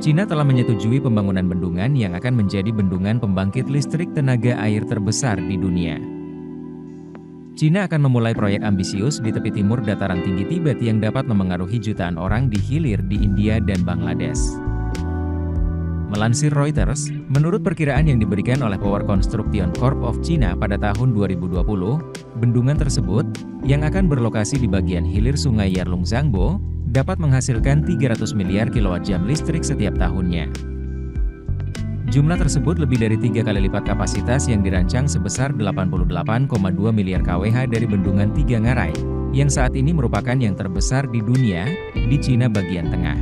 Cina telah menyetujui pembangunan bendungan yang akan menjadi bendungan pembangkit listrik tenaga air terbesar di dunia. Cina akan memulai proyek ambisius di tepi timur dataran tinggi Tibet yang dapat memengaruhi jutaan orang di hilir di India dan Bangladesh. Melansir Reuters, menurut perkiraan yang diberikan oleh Power Construction Corp of China pada tahun 2020, bendungan tersebut, yang akan berlokasi di bagian hilir sungai Yarlung Zangbo, dapat menghasilkan 300 miliar kWh listrik setiap tahunnya. Jumlah tersebut lebih dari 3 kali lipat kapasitas yang dirancang sebesar 88,2 miliar kWh dari bendungan Tiga Ngarai, yang saat ini merupakan yang terbesar di dunia, di Cina bagian tengah.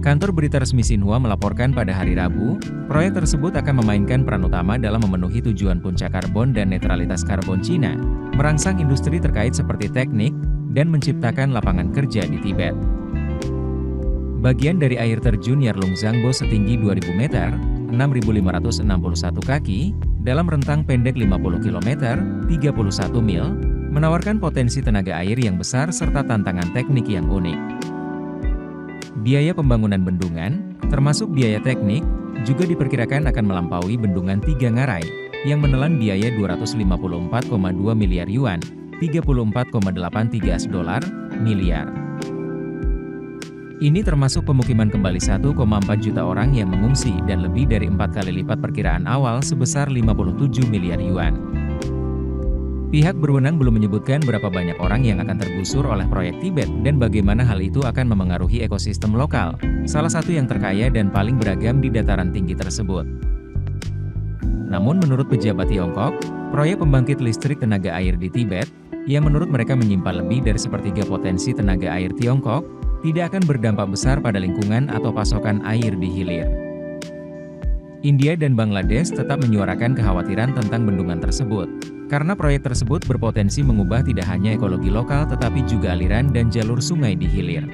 Kantor berita resmi Xinhua melaporkan pada hari Rabu, proyek tersebut akan memainkan peran utama dalam memenuhi tujuan puncak karbon dan netralitas karbon Cina, merangsang industri terkait seperti teknik, dan menciptakan lapangan kerja di Tibet. Bagian dari air terjun Yarlung Zangbo setinggi 2.000 meter, 6.561 kaki, dalam rentang pendek 50 km, 31 mil, menawarkan potensi tenaga air yang besar serta tantangan teknik yang unik. Biaya pembangunan bendungan, termasuk biaya teknik, juga diperkirakan akan melampaui bendungan Tiga Ngarai, yang menelan biaya 254,2 miliar yuan, 34,83 miliar. Ini termasuk pemukiman kembali 1,4 juta orang yang mengungsi dan lebih dari 4 kali lipat perkiraan awal sebesar 57 miliar yuan. Pihak berwenang belum menyebutkan berapa banyak orang yang akan tergusur oleh proyek Tibet dan bagaimana hal itu akan memengaruhi ekosistem lokal, salah satu yang terkaya dan paling beragam di dataran tinggi tersebut. Namun menurut pejabat Tiongkok, proyek pembangkit listrik tenaga air di Tibet, yang menurut mereka menyimpan lebih dari sepertiga potensi tenaga air Tiongkok, tidak akan berdampak besar pada lingkungan atau pasokan air di hilir. India dan Bangladesh tetap menyuarakan kekhawatiran tentang bendungan tersebut, karena proyek tersebut berpotensi mengubah tidak hanya ekologi lokal tetapi juga aliran dan jalur sungai di hilir.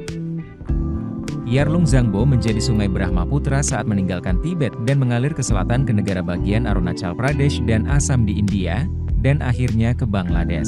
Yarlung Zangbo menjadi sungai Brahmaputra saat meninggalkan Tibet dan mengalir ke selatan ke negara bagian Arunachal Pradesh dan Assam di India, dan akhirnya ke Bangladesh.